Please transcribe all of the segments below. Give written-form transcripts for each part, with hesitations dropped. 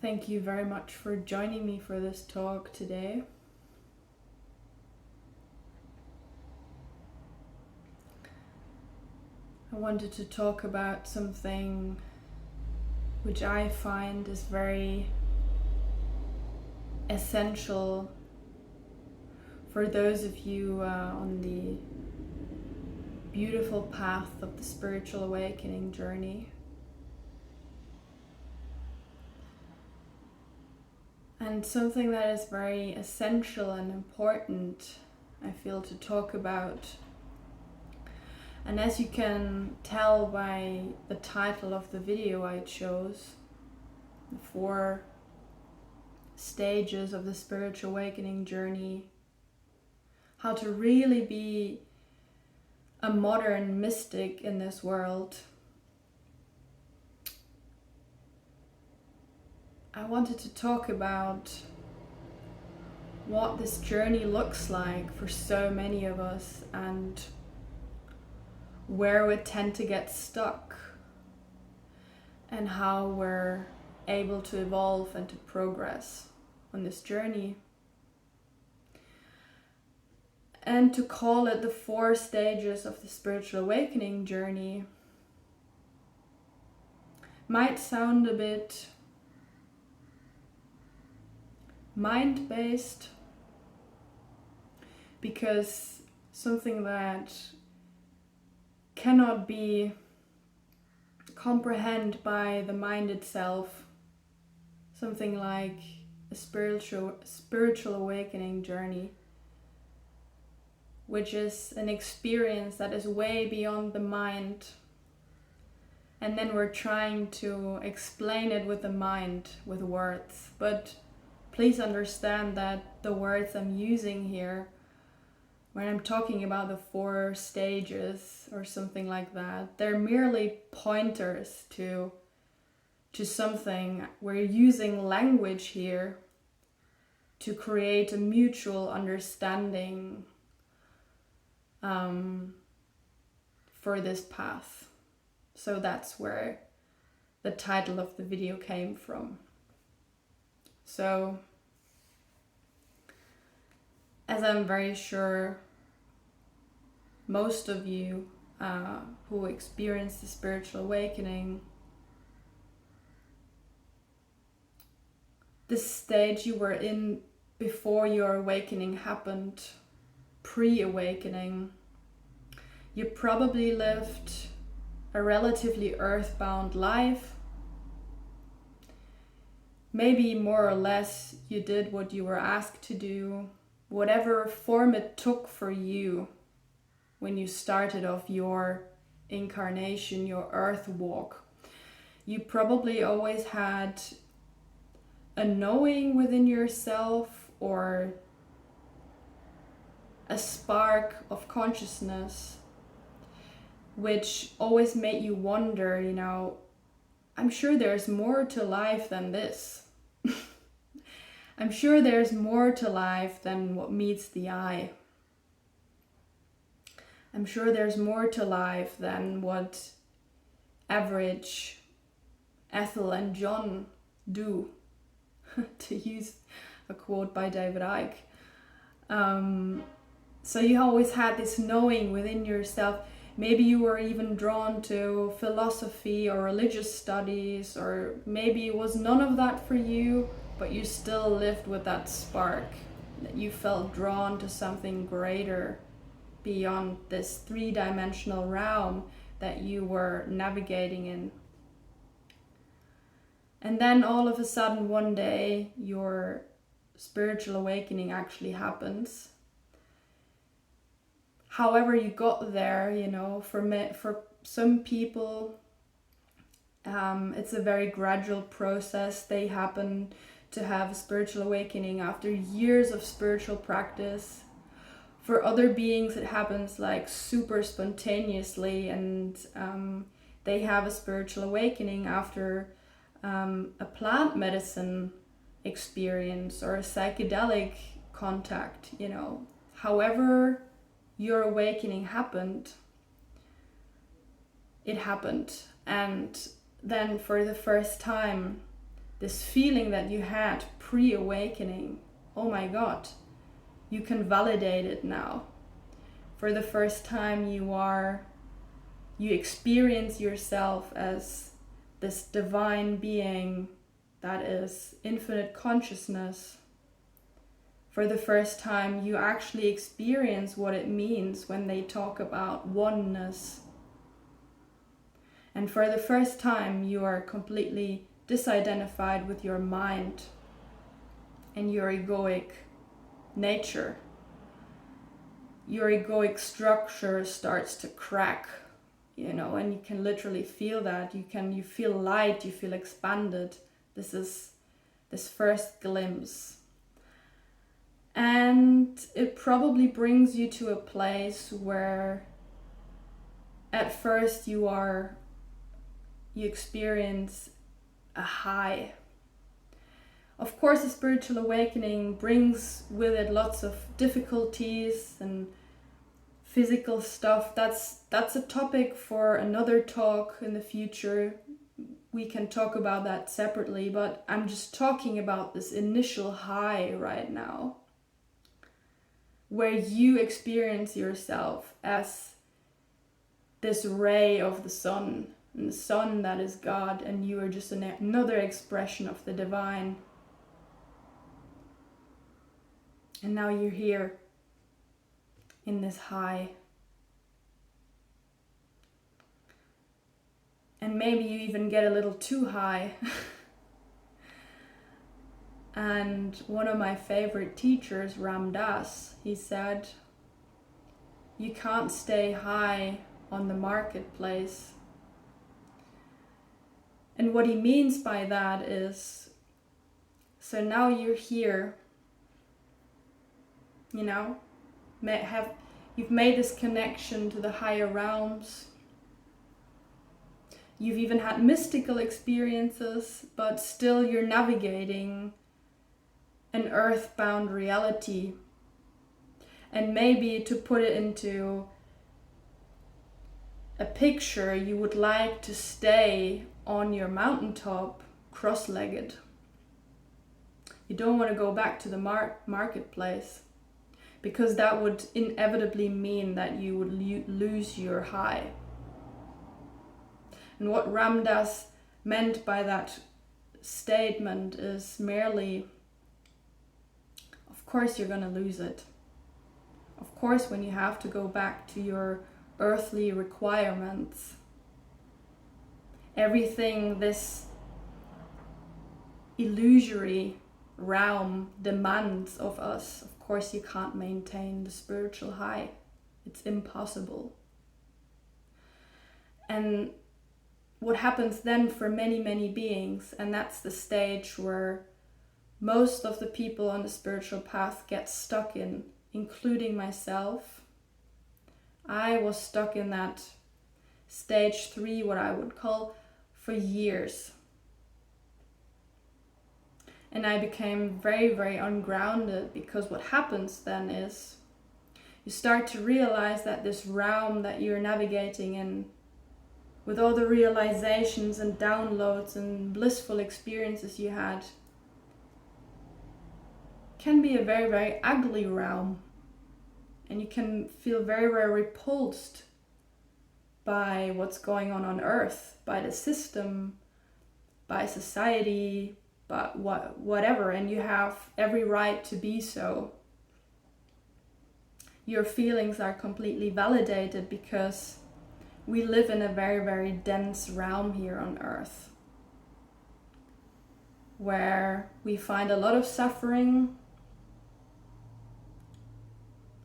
Thank you very much for joining me for this talk today. I wanted to talk about something which I find is very essential for those of you on the beautiful path of the spiritual awakening journey. And something that is very essential and important, I feel, to talk about. And as you can tell by the title of the video I chose, the 4 stages of the spiritual awakening journey, how to really be a modern mystic in this world, I wanted to talk about what this journey looks like for so many of us and where we tend to get stuck and how we're able to evolve and to progress on this journey. And to call it the 4 stages of the spiritual awakening journey might sound a bit mind-based, because something that cannot be comprehended by the mind itself, something like a spiritual awakening journey, which is an experience that is way beyond the mind, and then we're trying to explain it with the mind, with words. But please understand that the words I'm using here, when I'm talking about the 4 stages or something like that, they're merely pointers to something. We're using language here to create a mutual understanding for this path. So that's where the title of the video came from. So, as I'm very sure most of you who experience the spiritual awakening, this stage you were in before your awakening happened, pre-awakening, you probably lived a relatively earthbound life. Maybe more or less you did what you were asked to do, whatever form it took for you when you started off your incarnation, your earth walk. You probably always had a knowing within yourself or a spark of consciousness which always made you wonder, I'm sure there's more to life than this. I'm sure there's more to life than what meets the eye. I'm sure there's more to life than what average Ethel and John do, to use a quote by David Icke. So you always had this knowing within yourself. Maybe you were even drawn to philosophy or religious studies, or maybe it was none of that for you, but you still lived with that spark, that you felt drawn to something greater beyond this 3-dimensional realm that you were navigating in. And then all of a sudden one day your spiritual awakening actually happens. However you got there, for some people it's a very gradual process. They happen to have a spiritual awakening after years of spiritual practice. For other beings it happens like super spontaneously, and they have a spiritual awakening after a plant medicine experience or a psychedelic contact. However your awakening happened, it happened. And then for the first time this feeling that you had pre-awakening, oh my God, you can validate it now. For the first time you experience yourself as this divine being that is infinite consciousness. For the first time, you actually experience what it means when they talk about oneness. And for the first time, you are completely disidentified with your mind and your egoic nature. Your egoic structure starts to crack, and you can literally feel that. You feel light, you feel expanded. This is this first glimpse. And it probably brings you to a place where at first you experience a high. Of course, a spiritual awakening brings with it lots of difficulties and physical stuff. That's a topic for another talk in the future. We can talk about that separately, but I'm just talking about this initial high right now, where you experience yourself as this ray of the sun, and the sun that is God, and you are just another expression of the divine. And now you're here in this high. And maybe you even get a little too high. And one of my favorite teachers, Ram Dass, he said, you can't stay high on the marketplace. And what he means by that is, so now you're here, you've made this connection to the higher realms. You've even had mystical experiences, but still you're navigating an earthbound reality. And maybe to put it into a picture, you would like to stay on your mountaintop cross-legged. You don't want to go back to the marketplace, because that would inevitably mean that you would lose your high. And what Ram Dass meant by that statement is merely, of course you're going to lose it. Of course, when you have to go back to your earthly requirements, everything this illusory realm demands of us, of course you can't maintain the spiritual high. It's impossible. And what happens then for many, many beings, and that's the stage where most of the people on the spiritual path get stuck in, including myself. I was stuck in that stage 3, what I would call, for years. And I became very, very ungrounded, because what happens then is you start to realize that this realm that you're navigating in, with all the realizations and downloads and blissful experiences you had, can be a very, very ugly realm. And you can feel very, very repulsed by what's going on Earth, by the system, by society, but whatever, and you have every right to be so. Your feelings are completely validated, because we live in a very, very dense realm here on Earth, where we find a lot of suffering.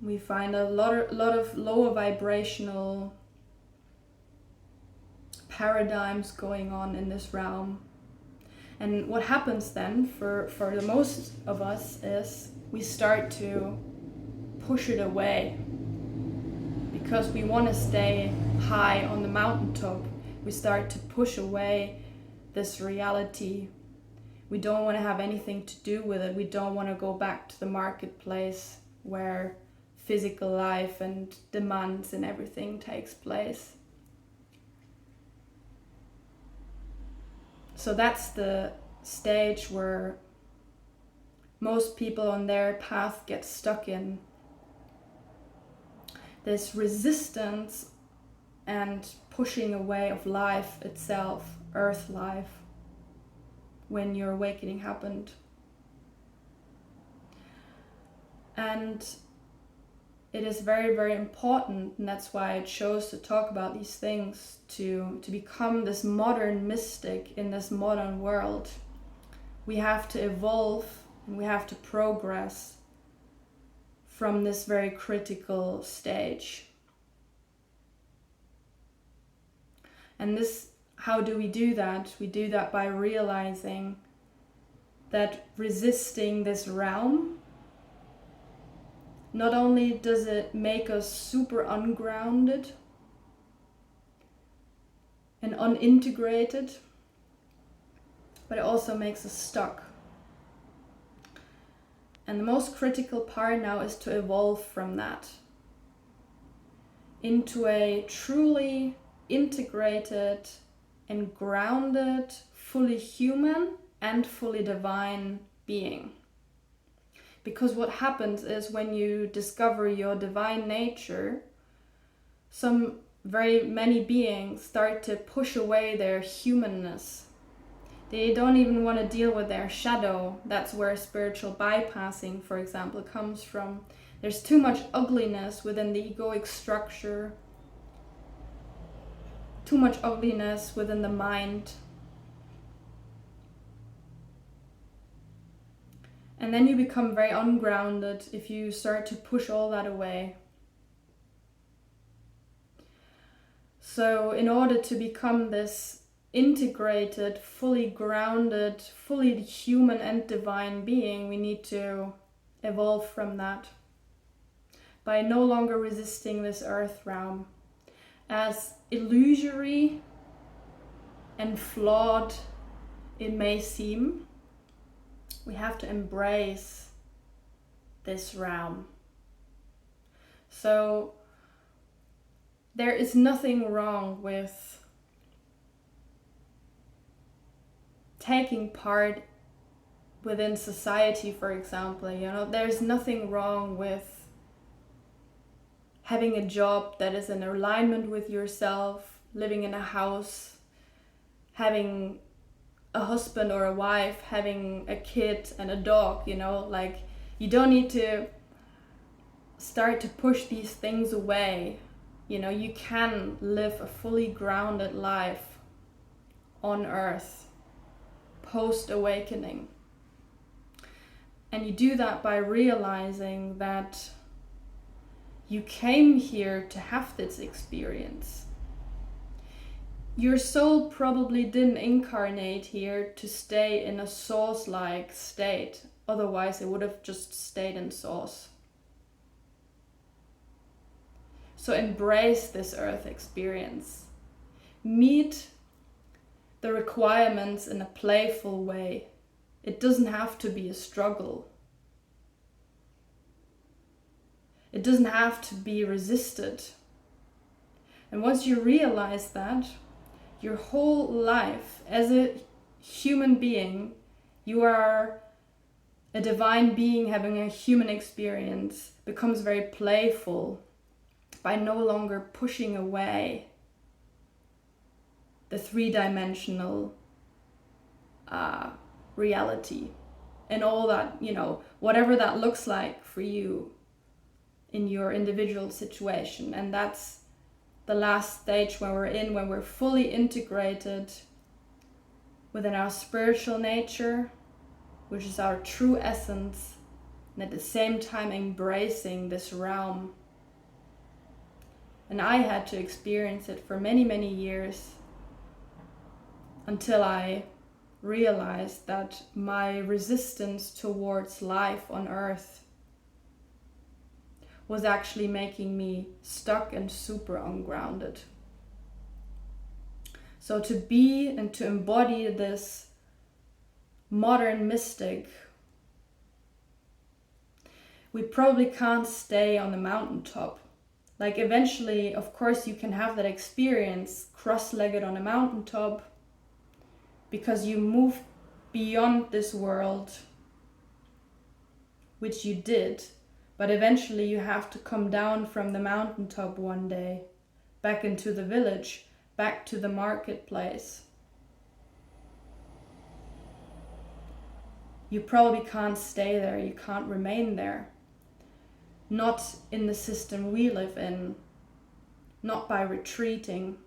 We find a lot of lower vibrational paradigms going on in this realm. And what happens then for the most of us is we start to push it away, because we want to stay high on the mountaintop. We start to push away this reality. We don't want to have anything to do with it. We don't want to go back to the marketplace where physical life and demands and everything takes place. So that's the stage where most people on their path get stuck in. This resistance and pushing away of life itself, earth life, when your awakening happened. And it is very, very important, and that's why I chose to talk about these things, to become this modern mystic in this modern world. We have to evolve and we have to progress from this very critical stage. And this, how do we do that? We do that by realizing that resisting this realm, not only does it make us super ungrounded and unintegrated, but it also makes us stuck. And the most critical part now is to evolve from that into a truly integrated and grounded, fully human and fully divine being. Because what happens is when you discover your divine nature, very many beings start to push away their humanness. They don't even want to deal with their shadow. That's where spiritual bypassing, for example, comes from. There's too much ugliness within the egoic structure, too much ugliness within the mind. And then you become very ungrounded if you start to push all that away. So in order to become this integrated, fully grounded, fully human and divine being, we need to evolve from that by no longer resisting this earth realm. As illusory and flawed it may seem, we have to embrace this realm. So there is nothing wrong with taking part within society, for example. There's nothing wrong with having a job that is in alignment with yourself, living in a house, having a husband or a wife, having a kid and a dog. You don't need to start to push these things away. You can live a fully grounded life on earth post-awakening. And you do that by realizing that you came here to have this experience. Your soul probably didn't incarnate here to stay in a source-like state. Otherwise, it would have just stayed in source. So embrace this earth experience. Meet the requirements in a playful way. It doesn't have to be a struggle. It doesn't have to be resisted. And once you realize that, your whole life as a human being, you are a divine being having a human experience, becomes very playful by no longer pushing away the three-dimensional reality and all that, whatever that looks like for you in your individual situation. And that's the last stage when we're fully integrated within our spiritual nature, which is our true essence, and at the same time embracing this realm. And I had to experience it for many, many years until I realized that my resistance towards life on earth was actually making me stuck and super ungrounded. So to be and to embody this modern mystic, we probably can't stay on the mountaintop. Eventually, of course, you can have that experience cross-legged on a mountaintop because you move beyond this world, which you did, but eventually you have to come down from the mountaintop one day, back into the village, back to the marketplace. You probably can't stay there, you can't remain there. Not in the system we live in, not by retreating.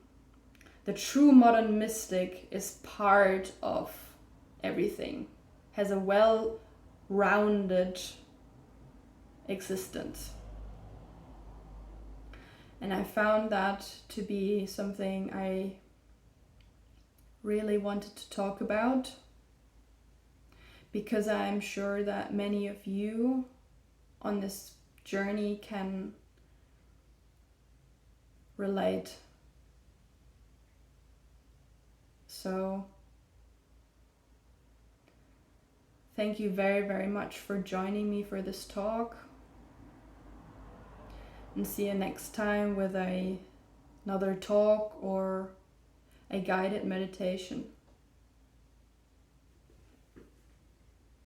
The true modern mystic is part of everything, has a well-rounded existence. And I found that to be something I really wanted to talk about, because I'm sure that many of you on this journey can relate. So thank you very, very much for joining me for this talk. And see you next time with another talk or a guided meditation.